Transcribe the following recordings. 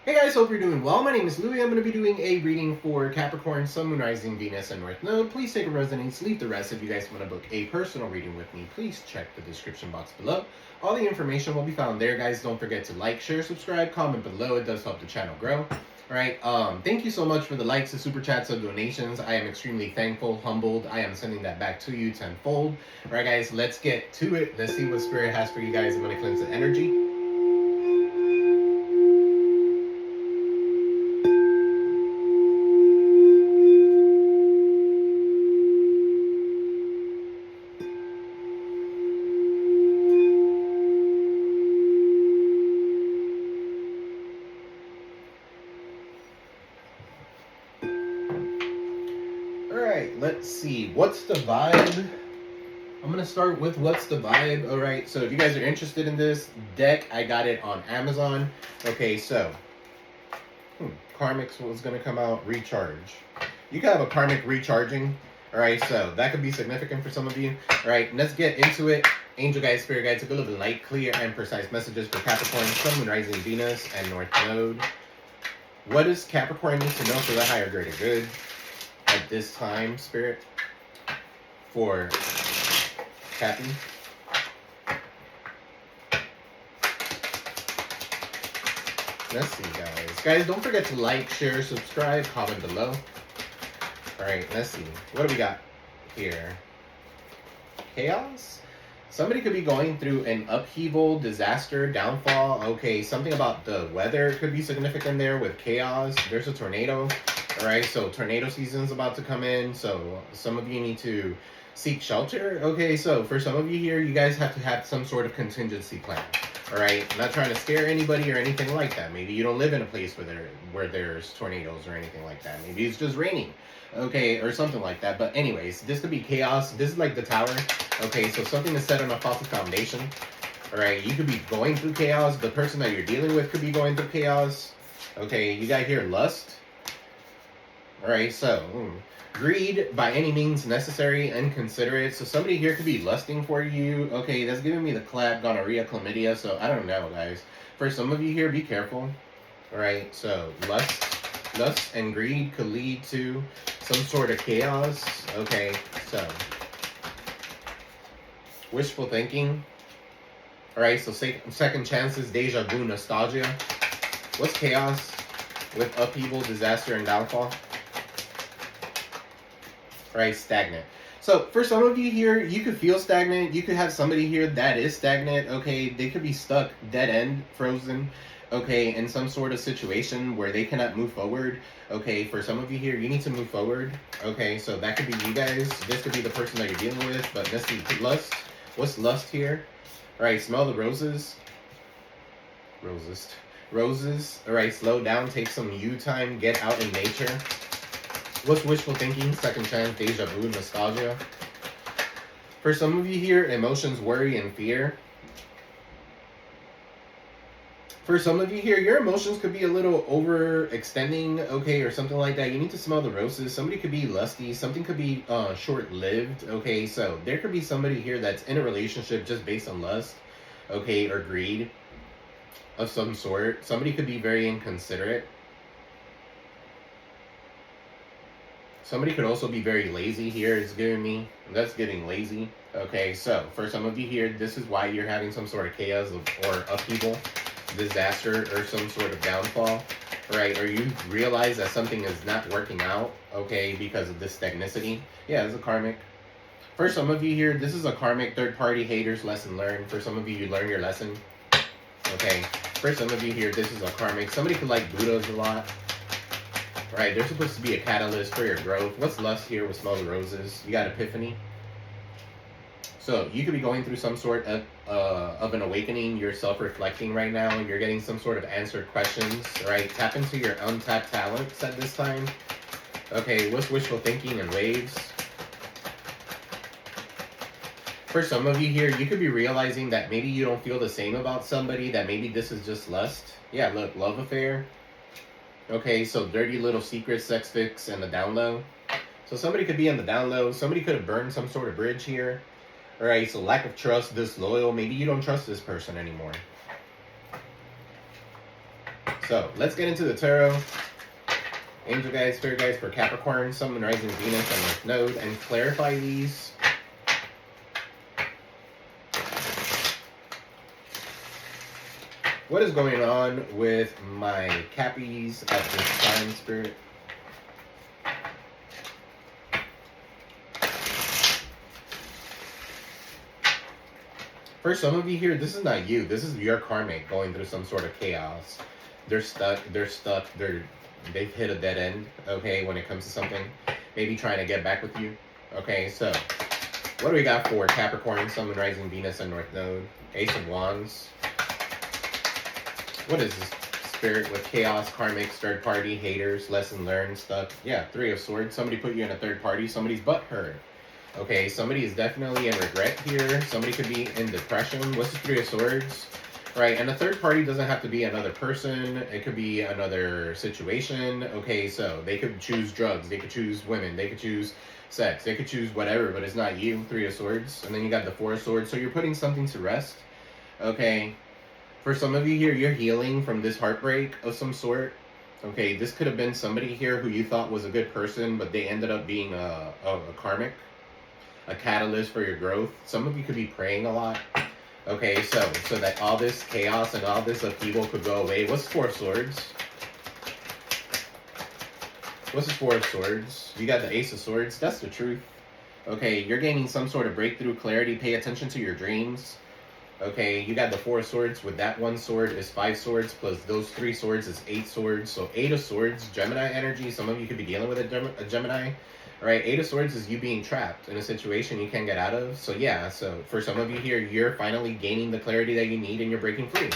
Hey guys, hope you're doing well. My name is Louie. I'm going to be doing a reading for Capricorn, Sun, Moon, Rising, Venus, and North Node. Please take a resonance, leave the rest. If you guys want to book a personal reading with me, please check the description box below. All the information will be found there, guys. Don't forget to like, share, subscribe, comment below. It does help the channel grow. Alright, thank you so much for the likes, the super chats, the donations. I am extremely thankful, humbled. I am sending that back to you tenfold. Alright guys, let's get to it. Let's see what Spirit has for you guys. I'm going to cleanse the energy. Alright, let's see. What's the vibe? I'm going to start with what's the vibe. Alright, so if you guys are interested in this deck, I got it on Amazon. Okay, so Karmic's was going to come out. Recharge. You can have a Karmic recharging. Alright, so that could be significant for some of you. Alright, let's get into it. Angel guides, spirit guides, a little bit light, clear, and precise messages for Capricorn, Sun, Moon, Rising, Venus, and North Node. What does Capricorn need to know for the higher greater good at this time, Spirit, for Cappy? Let's see, guys. Guys, don't forget to like, share, subscribe, comment below. Alright, let's see. What do we got here? Chaos? Somebody could be going through an upheaval, disaster, downfall. Okay, something about the weather could be significant there with chaos. There's a tornado. Alright, so tornado season's about to come in. So some of you need to seek shelter. Okay, so for some of you here, you guys have to have some sort of contingency plan. Alright, I'm not trying to scare anybody or anything like that. Maybe you don't live in a place where there's tornadoes or anything like that. Maybe it's just raining. Okay, or something like that. But anyways, this could be chaos. This is like the tower. Okay, so something is set on a false foundation. Alright, you could be going through chaos. The person that you're dealing with could be going through chaos. Okay, you got here lust. Alright, so greed by any means necessary and considerate. So somebody here could be lusting for you. Okay, that's giving me the clap, gonorrhea, chlamydia. So I don't know, guys. For some of you here, be careful. Alright, so lust and greed could lead to some sort of chaos. Okay, so wishful thinking. Alright, so second chances, deja vu, nostalgia. What's chaos with upheaval, disaster, and downfall? Right, stagnant. So for some of you here, you could feel stagnant. You could have somebody here that is stagnant. Okay, they could be stuck, dead end, frozen. Okay, in some sort of situation where they cannot move forward. Okay, for some of you here, you need to move forward. Okay, so that could be you guys. This could be the person that you're dealing with. But let's see, lust. What's lust here? All right, smell the roses. Roses. All right, slow down. Take some you time. Get out in nature. What's wishful thinking? Second chance, deja vu, nostalgia. For some of you here, emotions, worry, and fear. For some of you here, your emotions could be a little overextending, okay, or something like that. You need to smell the roses. Somebody could be lusty. Something could be short-lived, okay? So there could be somebody here that's in a relationship just based on lust, okay, or greed of some sort. Somebody could be very inconsiderate. Somebody could also be very lazy here. It's giving me, that's getting lazy. Okay, so for some of you here, this is why you're having some sort of chaos or upheaval, disaster, or some sort of downfall, right? Or you realize that something is not working out, okay, because of this stagnicity. Yeah, it's a karmic. For some of you here, this is a karmic third-party haters lesson learned. For some of you, you learn your lesson. Okay, for some of you here, this is a karmic. Somebody could like Buddhas a lot. Right, they're supposed to be a catalyst for your growth. What's lust here with smell the roses? You got epiphany. So you could be going through some sort of an awakening. You're self-reflecting right now. You're getting some sort of answered questions. Right, tap into your untapped talents at this time. Okay, what's wishful thinking and waves? For some of you here, you could be realizing that maybe you don't feel the same about somebody. That maybe this is just lust. Yeah, look, love affair. Okay, so dirty little secret, sex fix, and the down low. So somebody could be on the down low. Somebody could have burned some sort of bridge here. All right, so lack of trust, disloyal. Maybe you don't trust this person anymore. So let's get into the tarot. Angel guides, spirit guides for Capricorn, Sun, Moon, Rising, Venus, and North Node, and clarify these. What is going on with my Cappies at this time, Spirit? For some of you here, this is not you. This is your karmic going through some sort of chaos. They're stuck. They've hit a dead end, okay, when it comes to something. Maybe trying to get back with you. Okay, so what do we got for Capricorn, Sun, Moon, Rising, Venus, and North Node? Ace of Wands. What is this, Spirit, with chaos, karmics, third party, haters, lesson learned stuff? Yeah, Three of Swords. Somebody put you in a third party. Somebody's butt hurt. Okay, somebody is definitely in regret here. Somebody could be in depression. What's the Three of Swords? Right, and a third party doesn't have to be another person. It could be another situation. Okay, so they could choose drugs. They could choose women. They could choose sex. They could choose whatever, but it's not you. Three of Swords. And then you got the Four of Swords. So you're putting something to rest. Okay. For some of you here, you're healing from this heartbreak of some sort. Okay, this could have been somebody here who you thought was a good person, but they ended up being a karmic, a catalyst for your growth. Some of you could be praying a lot. Okay, so that all this chaos and all this upheaval could go away. What's Four of Swords? What's the Four of Swords? You got the Ace of Swords. That's the truth. Okay, you're gaining some sort of breakthrough, clarity. Pay attention to your dreams. Okay, you got the Four of Swords. With that one sword is 5 swords, plus those 3 swords is 8 swords. So 8 of Swords, Gemini energy. Some of you could be dealing with a Gemini. All right, 8 of Swords is you being trapped in a situation you can't get out of. So yeah, so for some of you here, you're finally gaining the clarity that you need and you're breaking free.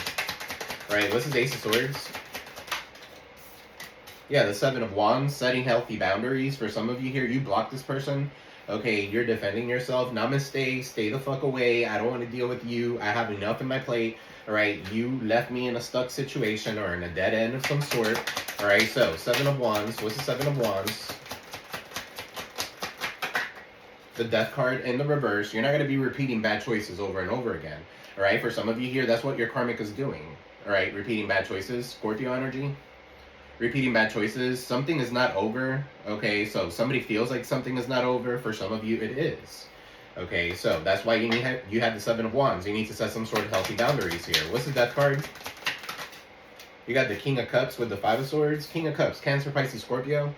All right, what's this Ace of Swords? Yeah, the Seven of Wands, setting healthy boundaries. For some of you here, you block this person. Okay, you're defending yourself. Namaste, stay the fuck away. I don't want to deal with you. I have enough in my plate. All right, you left me in a stuck situation or in a dead end of some sort. All right, so Seven of Wands. What's the Seven of Wands? The Death card in the reverse. You're not going to be repeating bad choices over and over again. All right, for some of you here, that's what your karmic is doing. All right, repeating bad choices. Scorpio energy. Repeating bad choices. Something is not over. Okay, so somebody feels like something is not over. For some of you, it is. Okay, so that's why you have the Seven of Wands. You need to set some sort of healthy boundaries here. What's the Death card? You got the King of Cups with the Five of Swords. King of Cups, Cancer, Pisces, Scorpio.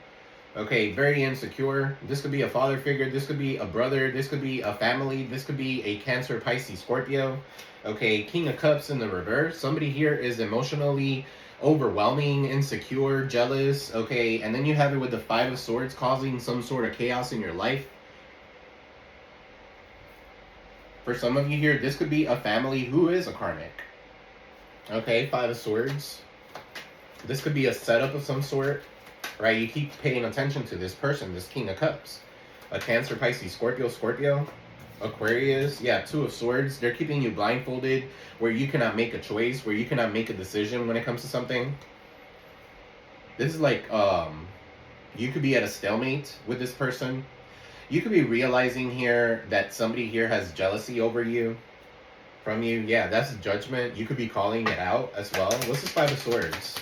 Okay, very insecure. This could be a father figure. This could be a brother. This could be a family. This could be a Cancer, Pisces, Scorpio. Okay, King of Cups in the reverse. Somebody here is emotionally overwhelming, insecure, jealous. Okay, and then you have it with the Five of Swords causing some sort of chaos in your life. For some of you here, this could be a family who is a karmic. Okay, Five of Swords. This could be a setup of some sort. Right, you keep paying attention to this person, this King of Cups. A Cancer, Pisces, Scorpio, Aquarius. Yeah, Two of Swords. They're keeping you blindfolded where you cannot make a choice, where you cannot make a decision when it comes to something. This is like, you could be at a stalemate with this person. You could be realizing here that somebody here has jealousy over you, from you. Yeah, that's judgment. You could be calling it out as well. What's this Five of Swords?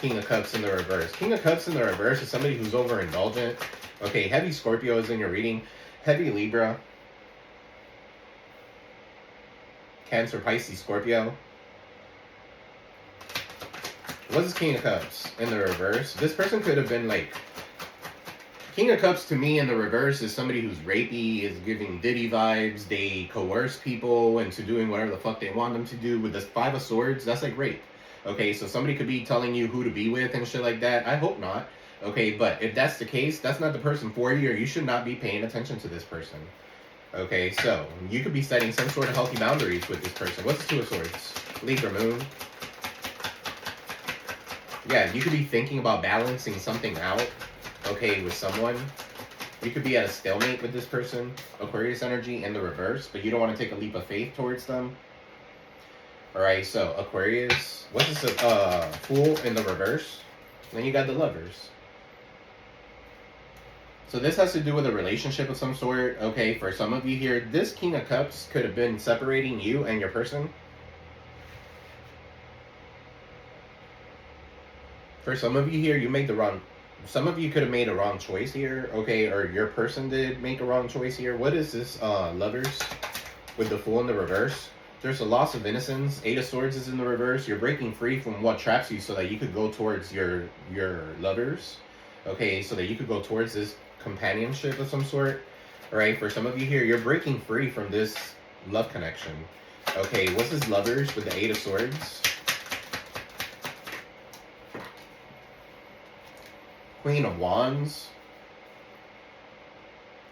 King of Cups in the reverse. King of Cups in the reverse is somebody who's overindulgent. Okay, heavy Scorpio is in your reading. Heavy Libra. Cancer, Pisces, Scorpio. What's this King of Cups in the reverse? This person could have been like... King of Cups to me in the reverse is somebody who's rapey, is giving Diddy vibes. They coerce people into doing whatever the fuck they want them to do. With this Five of Swords, that's like rape. Okay, so somebody could be telling you who to be with and shit like that. I hope not. Okay, but if that's the case, that's not the person for you, or you should not be paying attention to this person. Okay, so you could be setting some sort of healthy boundaries with this person. What's the Two of Swords? Libra Moon. Yeah, you could be thinking about balancing something out, okay, with someone. You could be at a stalemate with this person. Aquarius energy in the reverse, but you don't want to take a leap of faith towards them. Alright, so Aquarius. What's this? Fool in the reverse. Then you got the Lovers. So this has to do with a relationship of some sort. Okay, for some of you here, this King of Cups could have been separating you and your person. For some of you here, you made the wrong... Some of you could have made a wrong choice here, okay? Or your person did make a wrong choice here. What is this, Lovers? With the Fool in the reverse? There's a loss of innocence. Eight of Swords is in the reverse. You're breaking free from what traps you so that you could go towards your lovers. Okay, so that you could go towards this companionship of some sort. Alright, for some of you here, you're breaking free from this love connection. Okay, what's this Lovers with the Eight of Swords? Queen of Wands.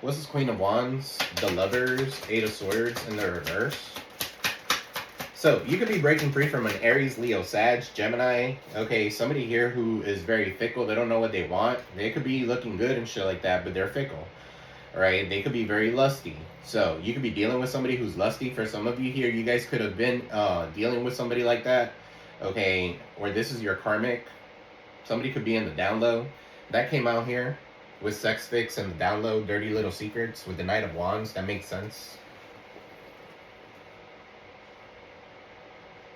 What's this Queen of Wands? The Lovers, Eight of Swords in the reverse. So, you could be breaking free from an Aries, Leo, Sag, Gemini. Okay, somebody here who is very fickle. They don't know what they want. They could be looking good and shit like that, but they're fickle. Alright, they could be very lusty. So, you could be dealing with somebody who's lusty. For some of you here, you guys could have been dealing with somebody like that. Okay, or this is your karmic. Somebody could be in the down low. That came out here with Sex Fix and the down low, Dirty Little Secrets with the Knight of Wands. That makes sense.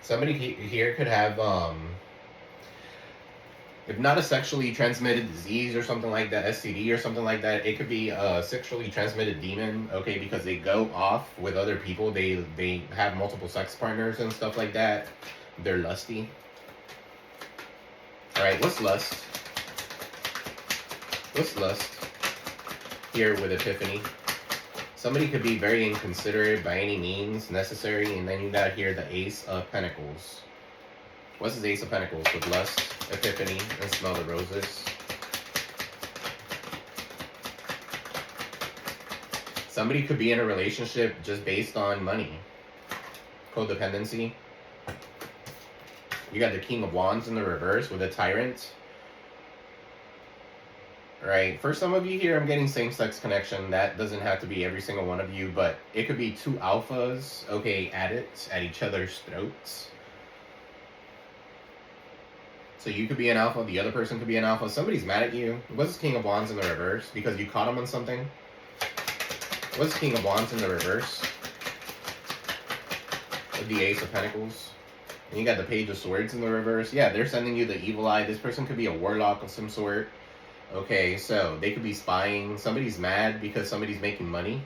Somebody here could have, if not a sexually transmitted disease or something like that, STD or something like that, it could be a sexually transmitted demon, okay, because they go off with other people. They have multiple sex partners and stuff like that. They're lusty. Alright, what's lust? What's lust here with Epiphany? Somebody could be very inconsiderate by any means necessary, and then you got here the Ace of Pentacles. What's this Ace of Pentacles with lust, Epiphany, and Smell the Roses? Somebody could be in a relationship just based on money. Codependency. You got the King of Wands in the reverse with a Tyrant. Right, for some of you here, I'm getting same-sex connection. That doesn't have to be every single one of you, but it could be two alphas, okay, at each other's throats. So you could be an alpha, the other person could be an alpha. Somebody's mad at you. What's King of Wands in the reverse? Because you caught him on something. What's King of Wands in the reverse? With the Ace of Pentacles. And you got the Page of Swords in the reverse. Yeah, they're sending you the evil eye. This person could be a warlock of some sort. Okay, so they could be spying. Somebody's mad because somebody's making money.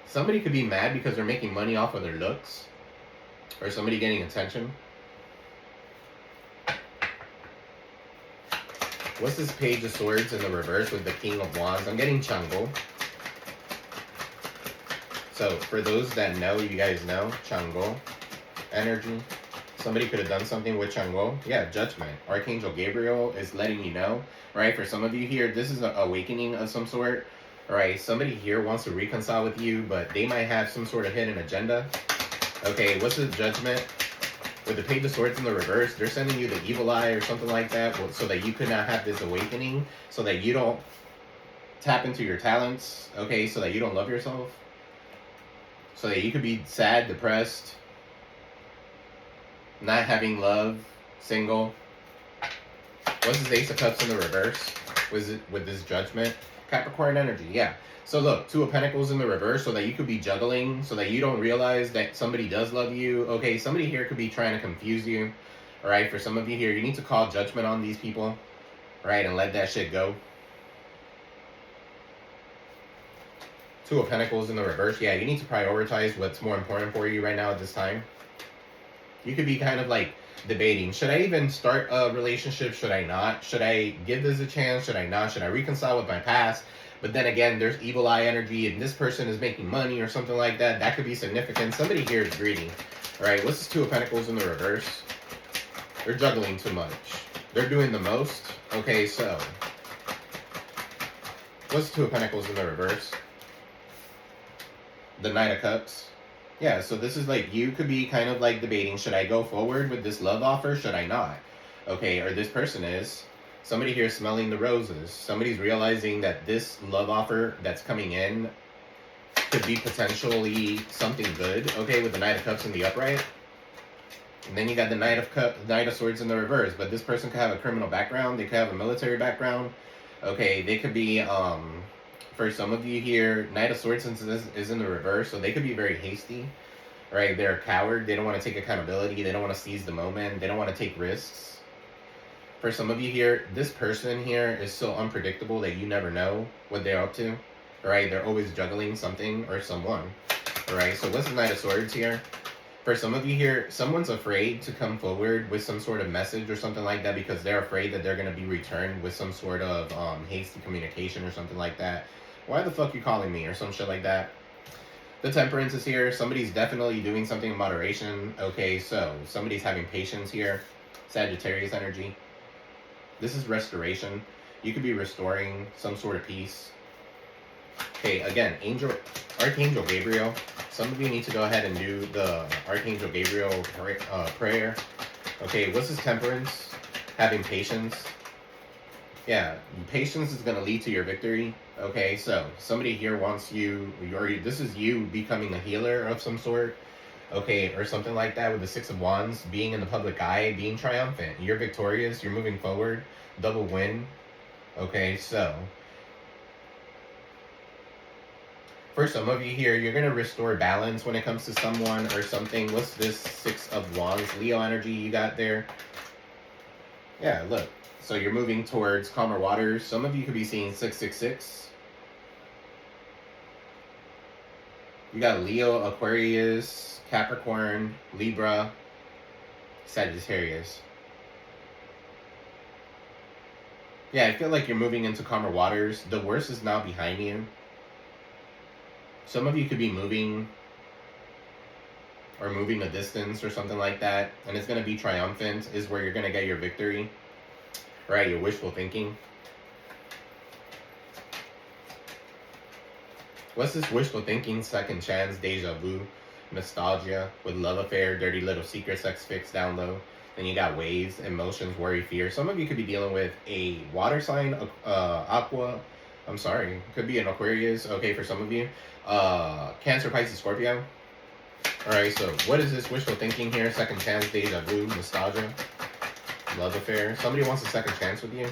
Somebody could be mad because they're making money off of their looks. Or somebody getting attention. What's this Page of Swords in the reverse with the King of Wands? I'm getting Chango. So, for those that know, you guys know, Chango energy. Somebody could have done something with Chango. Yeah, Judgment. Archangel Gabriel is letting you know, right? For some of you here, this is an awakening of some sort. Right? Somebody here wants to reconcile with you, but they might have some sort of hidden agenda. Okay, what's the Judgment? With the Page of Swords in the reverse, they're sending you the evil eye or something like that so that you could not have this awakening, so that you don't tap into your talents, okay? So that you don't love yourself. So that you could be sad, depressed, not having love, single. What's this Ace of Cups in the reverse? Was it with this Judgment? Capricorn energy, yeah. So look, Two of Pentacles in the reverse, so that you could be juggling, so that you don't realize that somebody does love you. Okay, somebody here could be trying to confuse you. Alright, for some of you here, you need to call judgment on these people. Alright, and let that shit go. Two of Pentacles in the reverse, yeah, you need to prioritize what's more important for you right now at this time. You could be kind of like debating, should I even start a relationship? Should I not? Should I give this a chance? Should I not? Should I reconcile with my past? But then again, there's evil eye energy and this person is making money or something like that. That could be significant. Somebody here is greedy. Alright, what's this Two of Pentacles in the reverse? They're juggling too much. They're doing the most. Okay, so what's Two of Pentacles in the reverse? The Knight of Cups. Yeah, so this is like, you could be kind of like debating, should I go forward with this love offer? Should I not? Okay, or this person is. Somebody here is smelling the roses. Somebody's realizing that this love offer that's coming in could be potentially something good. Okay, with the Knight of Cups in the upright. And then you got the Knight of Swords in the reverse. But this person could have a criminal background. They could have a military background. Okay, they could be, for some of you here, Knight of Swords is in the reverse, so they could be very hasty. right? They're a coward. They don't want to take accountability. They don't want to seize the moment. They don't want to take risks. For some of you here, this person here is so unpredictable that you never know what they're up to, right? They're always juggling something or someone, right? So what's the Knight of Swords here? For some of you here, someone's afraid to come forward with some sort of message or something like that because they're afraid that they're going to be returned with some sort of hasty communication or something like that. Why the fuck you calling me or some shit like that? The Temperance is here. Somebody's definitely doing something in moderation. Okay, so somebody's having patience here. Sagittarius energy. This is restoration. You could be restoring some sort of peace. Okay, again, Archangel Gabriel. Some of you need to go ahead and do the Archangel Gabriel prayer. Okay, what's his Temperance? Having patience. Yeah, patience is going to lead to your victory. Okay, so somebody here wants you, or this is you becoming a healer of some sort. Okay, or something like that with the Six of Wands, being in the public eye, being triumphant. You're victorious, you're moving forward, double win. Okay, so for some of you here, you're going to restore balance when it comes to someone or something. What's this Six of Wands? Leo energy you got there. Yeah, look. So you're moving towards calmer waters. Some of you could be seeing 666. You got Leo, Aquarius, Capricorn, Libra, Sagittarius. Yeah, I feel like you're moving into calmer waters. The worst is now behind you. Some of you could be moving a distance or something like that, and it's going to be triumphant, is where you're going to get your victory, right? Your wishful thinking. What's this wishful thinking? Second chance, deja vu, nostalgia, with love affair, dirty little secret, sex fix down low. Then you got waves, emotions, worry, fear. Some of you could be dealing with a water sign, could be an Aquarius, okay, for some of you. Cancer, Pisces, Scorpio. Alright, so what is this wishful thinking here? Second chance, deja vu, nostalgia, love affair. Somebody wants a second chance with you.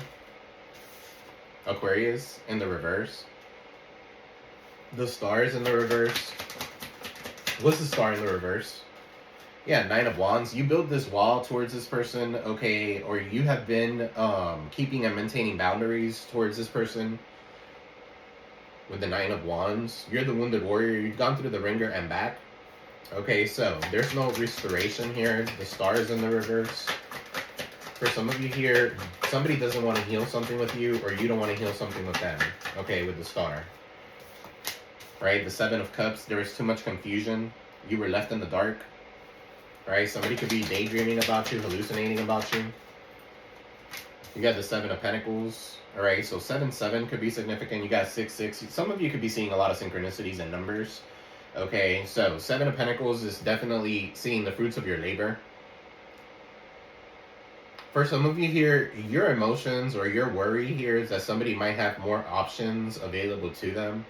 Aquarius in the reverse. The stars in the reverse. What's the star in the reverse? Yeah, Nine of Wands. You build this wall towards this person, okay, or you have been keeping and maintaining boundaries towards this person. With the Nine of Wands, you're the wounded warrior. You've gone through the ringer and back. Okay, so there's no restoration here. The star is in the reverse. For some of you here, somebody doesn't want to heal something with you, or you don't want to heal something with them. Okay, with the star. Right, the Seven of Cups, there was too much confusion. You were left in the dark. Right, somebody could be daydreaming about you, hallucinating about you. You got the Seven of Pentacles. Alright, so 7-7 could be significant. You got 6-6. Some of you could be seeing a lot of synchronicities and numbers. Okay, so 7 of Pentacles is definitely seeing the fruits of your labor. For some of you here, your emotions or your worry here is that somebody might have more options available to them.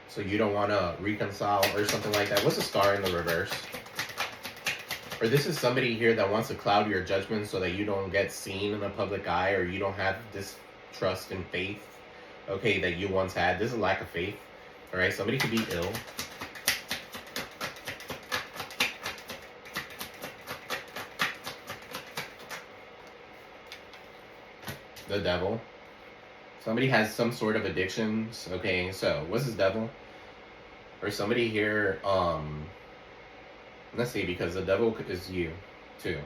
So you don't want to reconcile or something like that. What's a star in the reverse? Or this is somebody here that wants to cloud your judgment so that you don't get seen in the public eye, or you don't have this trust and faith, okay, that you once had. This is a lack of faith. All right, somebody could be ill. The Devil. Somebody has some sort of addictions. Okay, so what's this Devil? Or somebody here, let's see, because the Devil is you, too.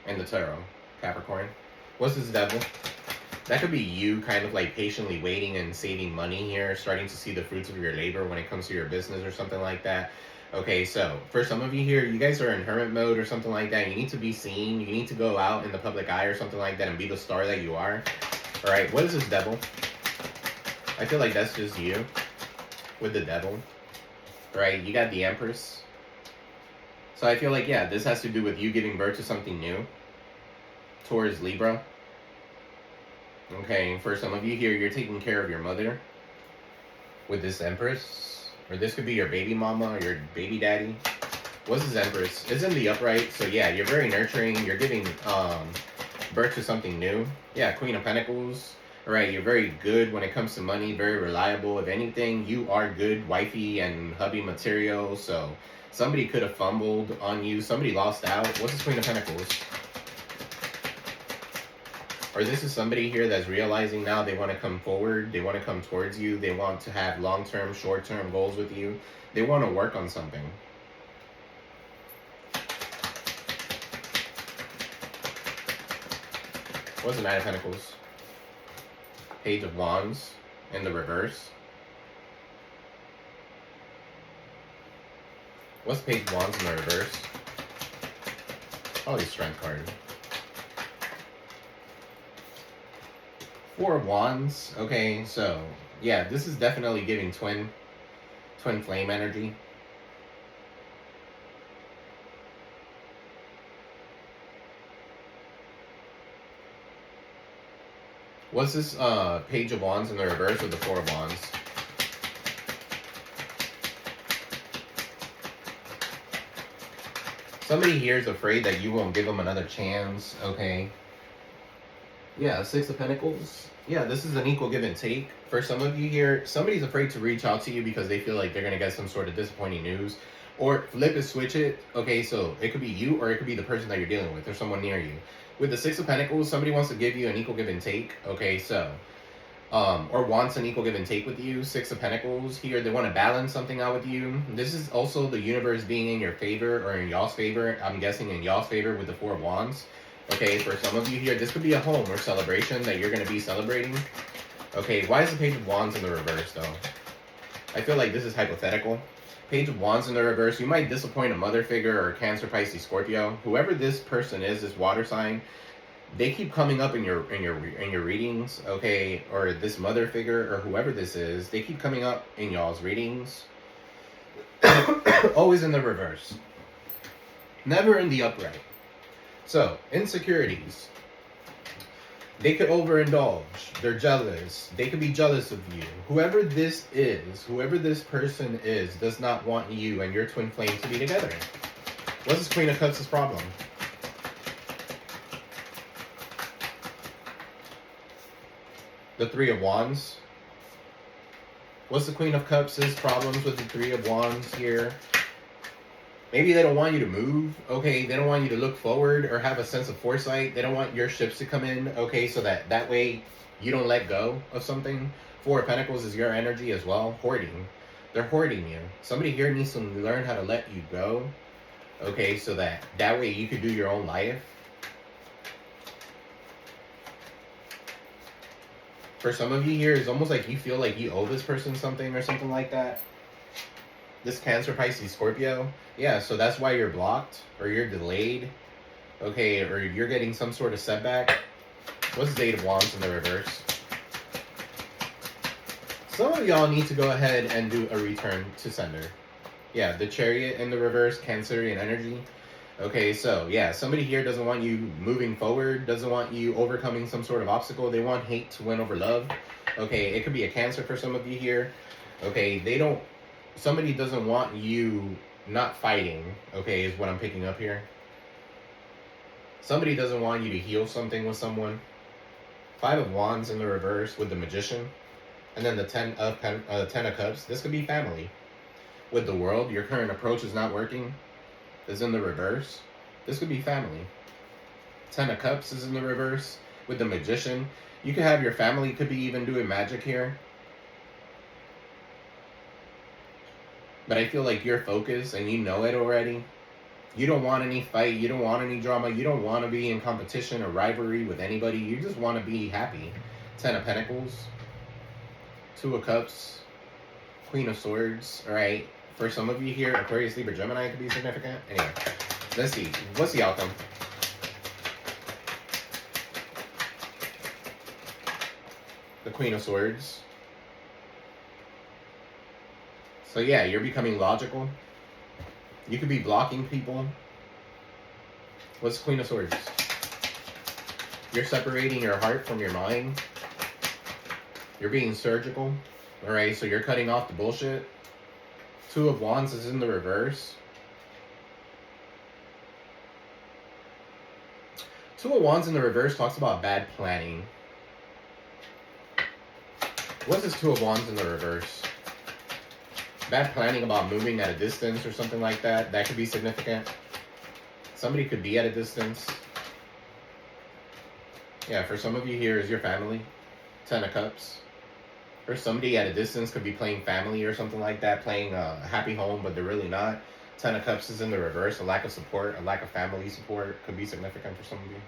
And the Tarot, Capricorn. What's this Devil? That could be you kind of like patiently waiting and saving money here, starting to see the fruits of your labor when it comes to your business or something like that. Okay, so for some of you here, you guys are in hermit mode or something like that. You need to be seen. You need to go out in the public eye or something like that and be the star that you are. All right, what is this Devil? I feel like that's just you with the Devil. Right, you got the Empress. So I feel like, yeah, this has to do with you giving birth to something new. Taurus, Libra. Okay, for some of you here, you're taking care of your mother with this Empress. Or this could be your baby mama or your baby daddy. What's this Empress? It's in the upright, so yeah, you're very nurturing. You're giving birth to something new. Yeah, Queen of Pentacles. All right, you're very good when it comes to money, very reliable. If anything, you are good wifey and hubby material. So somebody could have fumbled on you. Somebody lost out. What's this Queen of Pentacles? Or this is somebody here that's realizing now they want to come forward. They want to come towards you. They want to have long-term, short-term goals with you. They want to work on something. What's the Knight of Pentacles? Page of Wands in the reverse. What's Page of Wands in the reverse? Probably Strength card. Four of Wands. Okay, so yeah, this is definitely giving twin flame energy. What's this Page of Wands in the reverse with the Four of Wands? Somebody here is afraid that you won't give them another chance, okay? Yeah, Six of Pentacles. Yeah, this is an equal give and take. For some of you here, somebody's afraid to reach out to you because they feel like they're going to get some sort of disappointing news. Or flip it, switch it. Okay, so it could be you or it could be the person that you're dealing with or someone near you. With the Six of Pentacles, somebody wants to give you an equal give and take. Okay, so, or wants an equal give and take with you. Six of Pentacles here, they want to balance something out with you. This is also the universe being in your favor or in y'all's favor. I'm guessing in y'all's favor with the Four of Wands. Okay, for some of you here, this could be a home or celebration that you're going to be celebrating. Okay, why is the Page of Wands in the reverse, though? I feel like this is hypothetical. Page of Wands in the reverse, you might disappoint a mother figure or Cancer, Pisces, Scorpio. Whoever this person is, this water sign, they keep coming up in your readings, okay? Or this mother figure or whoever this is, they keep coming up in y'all's readings. Always in the reverse. Never in the upright. So, insecurities. They could overindulge. They're jealous. They could be jealous of you. Whoever this is, whoever this person is, does not want you and your twin flame to be together. What's this Queen of Cups' problem? The Three of Wands. What's the Queen of Cups' problems with the Three of Wands here? Maybe they don't want you to move, okay? They don't want you to look forward or have a sense of foresight. They don't want your ships to come in, okay? So that way you don't let go of something. Four of Pentacles is your energy as well. Hoarding. They're hoarding you. Somebody here needs to learn how to let you go, okay? So that way you could do your own life. For some of you here, it's almost like you feel like you owe this person something or something like that. This Cancer, Pisces, Scorpio. Yeah, so that's why you're blocked or you're delayed. Okay, or you're getting some sort of setback. What's the Eight of Wands in the reverse? Some of y'all need to go ahead and do a return to sender. Yeah, the Chariot in the reverse, Cancerian energy. Okay, so yeah, somebody here doesn't want you moving forward, doesn't want you overcoming some sort of obstacle. They want hate to win over love. Okay, it could be a Cancer for some of you here. Okay, somebody doesn't want you not fighting, okay, is what I'm picking up here. Somebody doesn't want you to heal something with someone. Five of Wands in the reverse with the Magician. And then the Ten of Cups. This could be family. With the World, your current approach is not working. Is in the reverse. This could be family. Ten of Cups is in the reverse with the Magician. You could have your family, could be even doing magic here. But I feel like you're focused and you know it already. You don't want any fight. You don't want any drama. You don't want to be in competition or rivalry with anybody. You just want to be happy. Ten of Pentacles. Two of Cups. Queen of Swords. All right. For some of you here, Aquarius, Libra, Gemini could be significant. Anyway, let's see. What's the outcome? The Queen of Swords. So yeah, you're becoming logical. You could be blocking people. What's Queen of Swords? You're separating your heart from your mind. You're being surgical. Alright, so you're cutting off the bullshit. Two of Wands is in the reverse. Two of Wands in the reverse talks about bad planning. What's this Two of Wands in the reverse? Bad planning about moving at a distance or something like that. That could be significant. Somebody could be at a distance. Yeah, for some of you here is your family. 10 of Cups. Or somebody at a distance could be playing family or something like that. Playing a happy home, but they're really not. 10 of Cups is in the reverse. A lack of support, a lack of family support could be significant for some of you.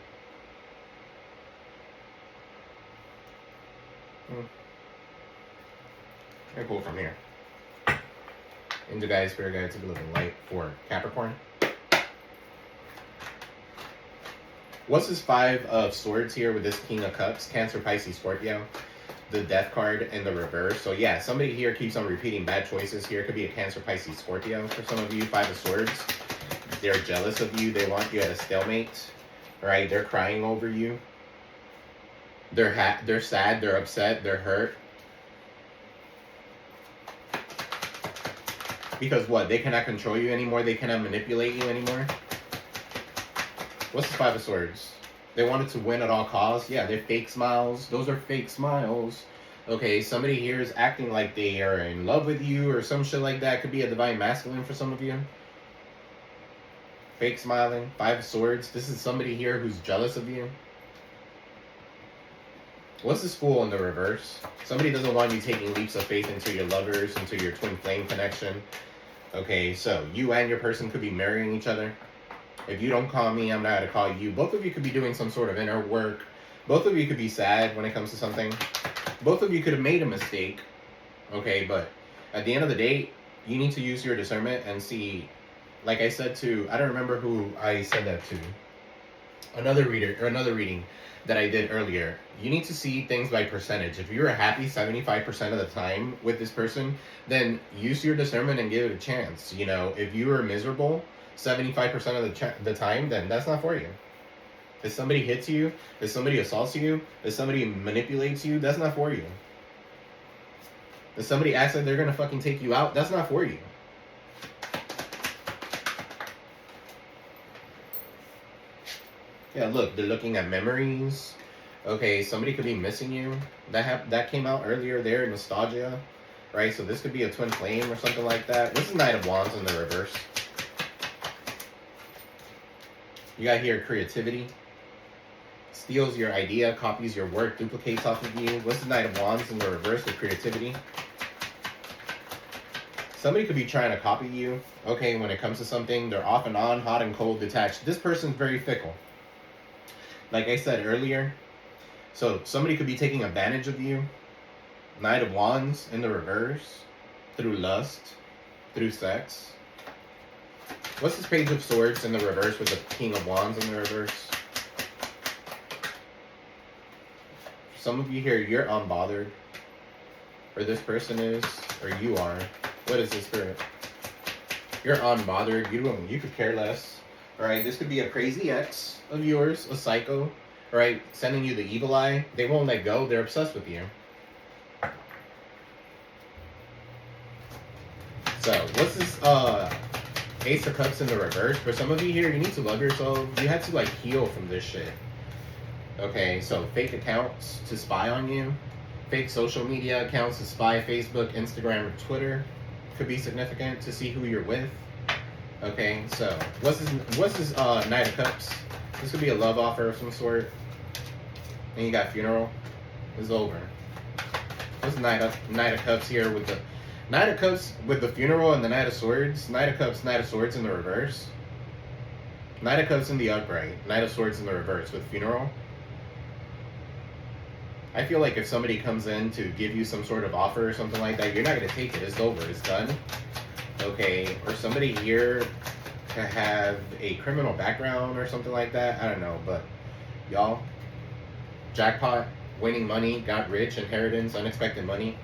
Very cool from here. Into guys, spirit guides, a little light for Capricorn. What's this Five of Swords here with this King of Cups? Cancer, Pisces, Scorpio. The Death card in the reverse. So yeah, somebody here keeps on repeating bad choices here. It could be a Cancer, Pisces, Scorpio for some of you. Five of Swords. They're jealous of you. They want you at a stalemate. Right? They're crying over you. They're sad. They're upset. They're hurt. Because what? They cannot control you anymore. They cannot manipulate you anymore. What's the Five of Swords? They wanted to win at all costs. Yeah, they're fake smiles. Those are fake smiles. Okay, somebody here is acting like they are in love with you or some shit like that. Could be a divine masculine for some of you. Fake smiling. Five of Swords. This is somebody here who's jealous of you. What's this Fool in the reverse? Somebody doesn't want you taking leaps of faith into your lovers, into your twin flame connection. Okay, so you and your person could be marrying each other. If you don't call me, I'm not going to call you. Both of you could be doing some sort of inner work. Both of you could be sad when it comes to something. Both of you could have made a mistake. Okay, but at the end of the day, you need to use your discernment and see, like I said to, I don't remember who I said that to. Another reading that I did earlier. You need to see things by percentage. If you're happy 75% of the time with this person, then use your discernment and give it a chance. You know, if you are miserable 75% of the time, then that's not for you. If somebody hits you, if somebody assaults you, if somebody manipulates you, that's not for you. If somebody acts like they're gonna fucking take you out, that's not for you. Yeah, look, they're looking at memories. Okay, somebody could be missing you. That came out earlier there, nostalgia, right? So this could be a twin flame or something like that. This is Knight of Wands in the reverse. You got here creativity. Steals your idea, copies your work, duplicates off of you. What's the Knight of Wands in the reverse with creativity? Somebody could be trying to copy you. Okay, when it comes to something, they're off and on, hot and cold, detached. This person's very fickle. Like I said earlier, so somebody could be taking advantage of you. Knight of Wands in the reverse, through lust, through sex. What's this Page of Swords in the reverse with the King of Wands in the reverse? Some of you here, you're unbothered. Or this person is, or you are. What is this, Spirit? You're unbothered. You could care less. Alright, this could be a crazy ex of yours, a psycho. Alright, sending you the evil eye. They won't let go. They're obsessed with you. So, what's this, Ace of Cups in the reverse? For some of you here, you need to love yourself. You have to, like, heal from this shit. Okay, so fake accounts to spy on you. Fake social media accounts to spy Facebook, Instagram, or Twitter. Could be significant to see who you're with. Okay, so what's this Knight of Cups? This could be a love offer of some sort. And you got funeral. It's over. What's Knight of Cups here with the Knight of Cups with the funeral and the Knight of Swords? Knight of Cups, Knight of Swords in the reverse. Knight of Cups in the upright. Knight of Swords in the reverse with funeral. I feel like if somebody comes in to give you some sort of offer or something like that, you're not going to take it. It's over. It's done. Okay. Or somebody here to have a criminal background or something like that. I don't know. But y'all, jackpot, winning money, got rich, inheritance, unexpected money.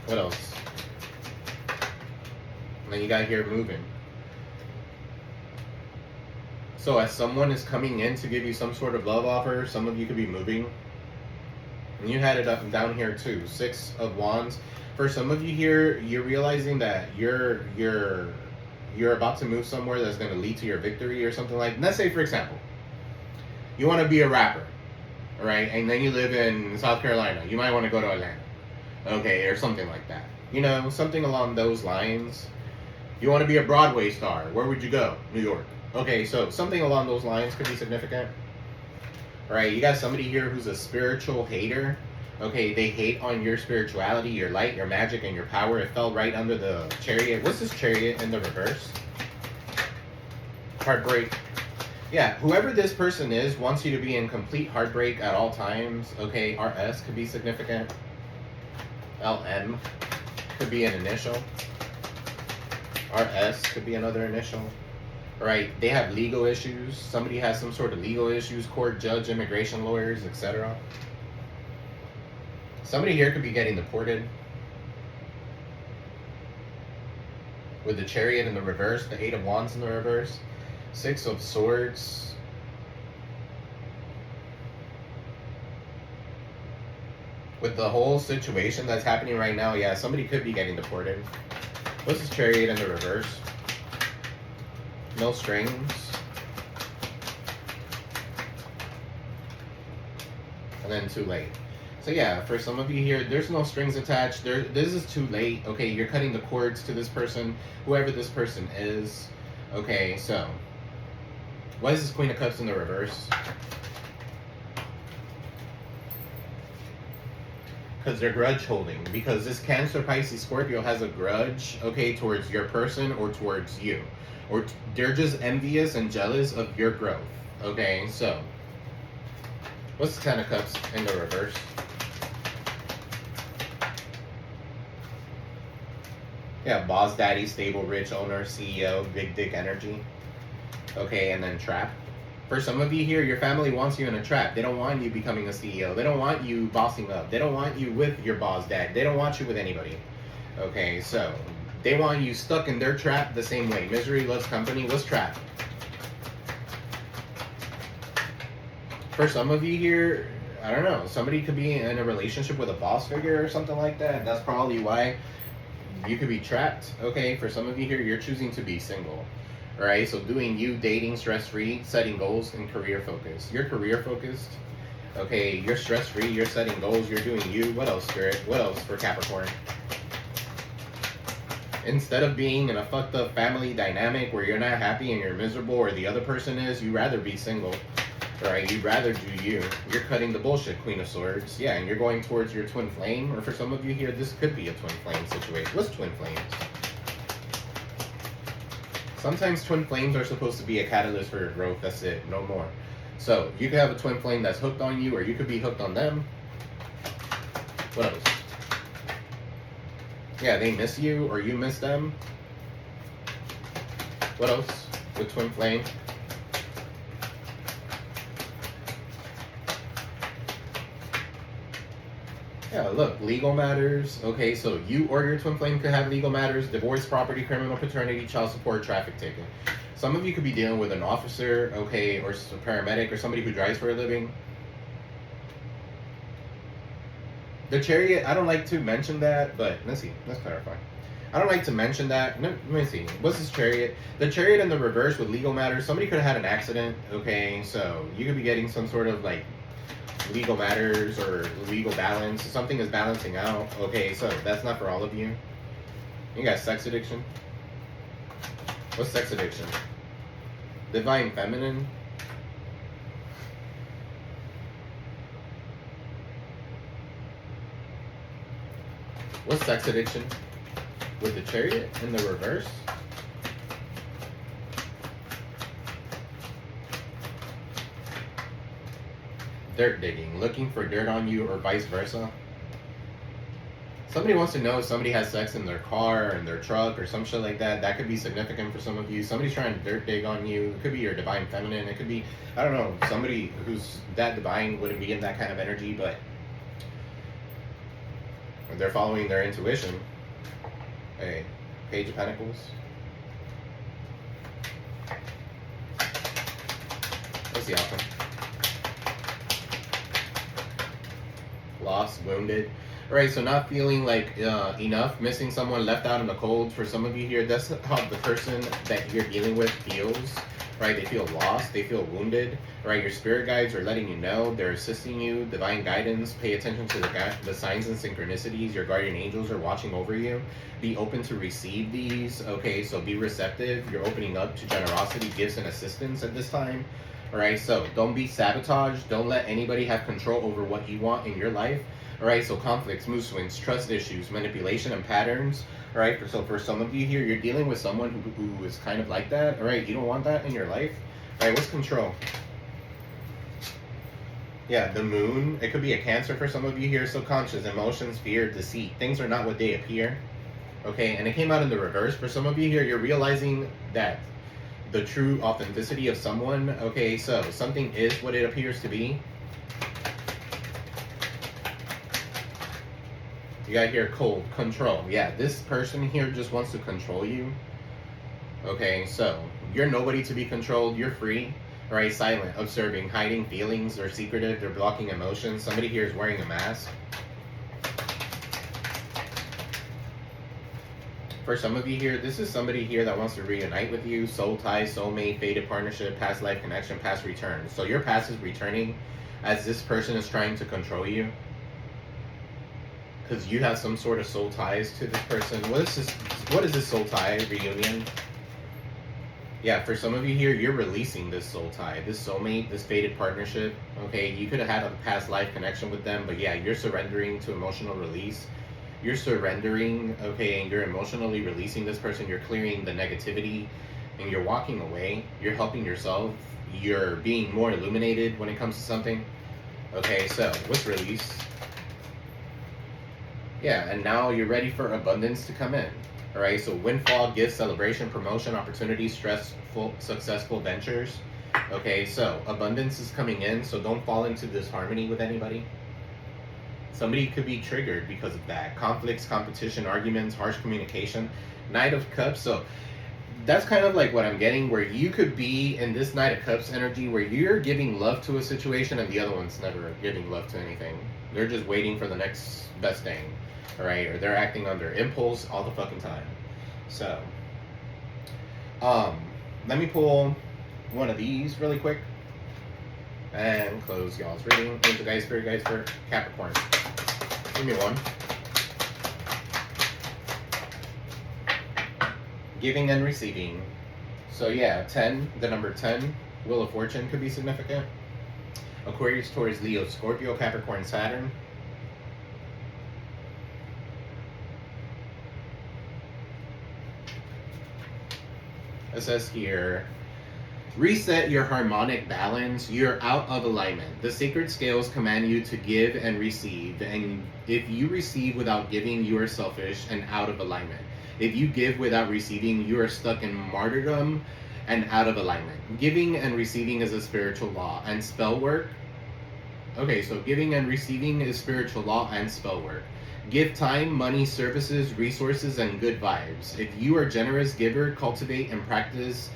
What else? And then you got here moving. So as someone is coming in to give you some sort of love offer, some of you could be moving. And you had it up and down here too. 6 of Wands. For some of you here, you're realizing that you're about to move somewhere that's going to lead to your victory or something like that. Let's say, for example, you want to be a rapper. right? And then you live in South Carolina. You might want to go to Atlanta, okay, or something like that. You know, something along those lines. You want to be a Broadway star. Where would you go? New York. Okay, so something along those lines could be significant. Right, you got somebody here who's a spiritual hater. Okay, they hate on your spirituality, your light, your magic, and your power. It fell right under the Chariot. What's this Chariot in the reverse? Heartbreak. Yeah, whoever this person is wants you to be in complete heartbreak at all times. Okay, RS could be significant. LM could be an initial. RS could be another initial. Right, they have legal issues. Somebody has some sort of legal issues, court, judge, immigration lawyers, etc. Somebody here could be getting deported. With the Chariot in the reverse, the 8 of Wands in the reverse, 6 of Swords. With the whole situation that's happening right now, yeah, somebody could be getting deported. What's this Chariot in the reverse? No strings. And then too late. So yeah, for some of you here, there's no strings attached. This is too late. Okay, you're cutting the cords to this person, whoever this person is. Okay, so why is this Queen of Cups in the reverse? Because they're grudge holding. Because this Cancer, Pisces, Scorpio has a grudge, okay, towards your person or towards you. Or they're just envious and jealous of your growth. Okay, so what's the Ten of Cups in the reverse? Yeah, boss, daddy, stable, rich, owner, CEO, big dick energy. Okay, and then trap. For some of you here, your family wants you in a trap. They don't want you becoming a CEO. They don't want you bossing up. They don't want you with your boss dad. They don't want you with anybody. Okay, so they want you stuck in their trap the same way. Misery loves company. What's trap? For some of you here, I don't know. Somebody could be in a relationship with a boss figure or something like that. That's probably why you could be trapped. Okay, for some of you here, you're choosing to be single. Alright, so doing you, dating, stress-free, setting goals, and career focused. You're career focused. Okay, you're stress-free, you're setting goals, you're doing you. What else, Spirit? What else for Capricorn? Instead of being in a fucked up family dynamic where you're not happy and you're miserable or the other person is, you'd rather be single. Alright, you'd rather do you. You're cutting the bullshit, Queen of Swords. Yeah, and you're going towards your twin flame. Or for some of you here, this could be a twin flame situation. What's twin flames? Sometimes twin flames are supposed to be a catalyst for your growth. That's it. No more. So, you could have a twin flame that's hooked on you, or you could be hooked on them. What else? Yeah, they miss you, or you miss them. What else with twin flame? Yeah, look, legal matters. Okay, so you or your twin flame could have legal matters, divorce, property, criminal, paternity, child support, traffic ticket. Some of you could be dealing with an officer, okay, or a paramedic, or somebody who drives for a living. The Chariot, I don't like to mention that, but let's see, let's clarify. I don't like to mention that. Let me see. What's this Chariot? The Chariot in the reverse with legal matters. Somebody could have had an accident, okay, so you could be getting some sort of like legal matters or legal balance. Something is balancing out. Okay, so that's not for all of you. You got sex addiction. What's sex addiction? Divine feminine. What's sex addiction? With the Chariot in the reverse. Dirt digging, looking for dirt on you or vice versa. Somebody wants to know if somebody has sex in their car or in their truck or some shit like that. That could be significant for some of you. Somebody's trying to dirt dig on you. It could be your divine feminine. It could be, I don't know, somebody who's that divine wouldn't be in that kind of energy, but they're following their intuition. Hey, Page of Pentacles. What's the outcome? Lost, wounded. Alright, so not feeling like enough, missing someone, left out in the cold. For some of you here, that's how the person that you're dealing with feels. right? They feel lost, they feel wounded, right? Your spirit guides are letting you know, they're assisting you, divine guidance. Pay attention to the signs and synchronicities. Your guardian angels are watching over you. Be open to receive these, okay? So be receptive. You're opening up to generosity, gifts, and assistance at this time. All right, so don't be sabotaged. Don't let anybody have control over what you want in your life. All right, so conflicts, mood swings, trust issues, manipulation, and patterns. All right, so for some of you here, you're dealing with someone who is kind of like that. All right, you don't want that in your life. All right, what's control? Yeah, the moon. It could be a Cancer for some of you here. Subconscious, emotions, fear, deceit. Things are not what they appear. Okay, and it came out in the reverse. For some of you here, you're realizing that the true authenticity of someone. Okay, so something is what it appears to be. You got here cold, control. Yeah, this person here just wants to control you. Okay, so you're nobody to be controlled. You're free. All right, silent, observing, hiding feelings. They're secretive. They're blocking emotions. Somebody here is wearing a mask. For some of you here, this is somebody here that wants to reunite with you. Soul tie, soulmate, fated partnership, past life connection, past return. So your past is returning as this person is trying to control you. Because you have some sort of soul ties to this person. What is this soul tie reunion? Yeah, for some of you here, you're releasing this soul tie, this soulmate, this fated partnership. Okay, you could have had a past life connection with them, but yeah, you're surrendering to emotional release. You're surrendering, okay, and you're emotionally releasing this person. You're clearing the negativity, and you're walking away. You're helping yourself. You're being more illuminated when it comes to something. Okay, so what's release? Yeah, and now you're ready for abundance to come in. All right, so windfall, gift, celebration, promotion, opportunity, stressful, successful ventures. Okay, so abundance is coming in, so don't fall into disharmony with anybody. Somebody could be triggered because of that. Conflicts, competition, arguments, harsh communication. Knight of Cups, so that's kind of like what I'm getting, where you could be in this Knight of Cups energy where you're giving love to a situation and the other one's never giving love to anything. They're just waiting for the next best thing. All right, or they're acting under impulse all the fucking time. So, let me pull one of these really quick and close y'all's reading. Angel guides, spirit guides for Capricorn. Give me one. Giving and receiving. So yeah, 10, the number 10, Wheel of Fortune could be significant. Aquarius, Taurus, Leo, Scorpio, Capricorn, Saturn. It says here, reset your harmonic balance. You're out of alignment. The sacred scales command you to give and receive. And if you receive without giving, you are selfish and out of alignment. If you give without receiving, you are stuck in martyrdom and out of alignment. Giving and receiving is a spiritual law and spell work. Okay, so giving and receiving is spiritual law and spell work. Give time, money, services, resources, and good vibes. If you are a generous giver, cultivate a practice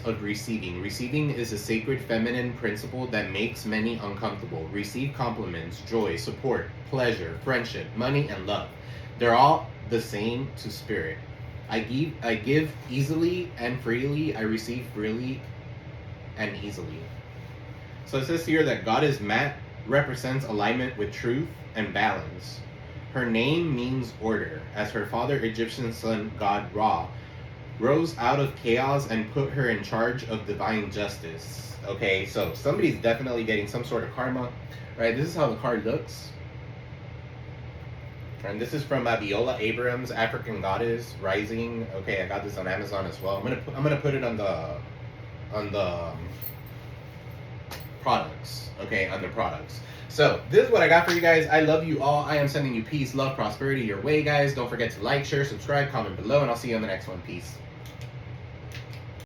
of receiving. Receiving is a sacred feminine principle that makes many uncomfortable. Receive compliments, joy, support, pleasure, friendship, money, and love. They're all the same to spirit. I give easily and freely. I receive freely and easily. So it says here that Goddess Mat represents alignment with truth and balance. Her name means order, as her father, Egyptian sun god Ra, rose out of chaos and put her in charge of divine justice. Okay, so somebody's definitely getting some sort of karma. Right, this is how the card looks. And this is from Viola Abrams, African Goddess Rising. Okay, I got this on Amazon as well. I'm gonna put it on the products. Okay, under products. So this is what I got for you guys. I love you all. I am sending you peace, love, prosperity your way, guys. Don't forget to like, share, subscribe, comment below, and I'll see you on the next one. Peace.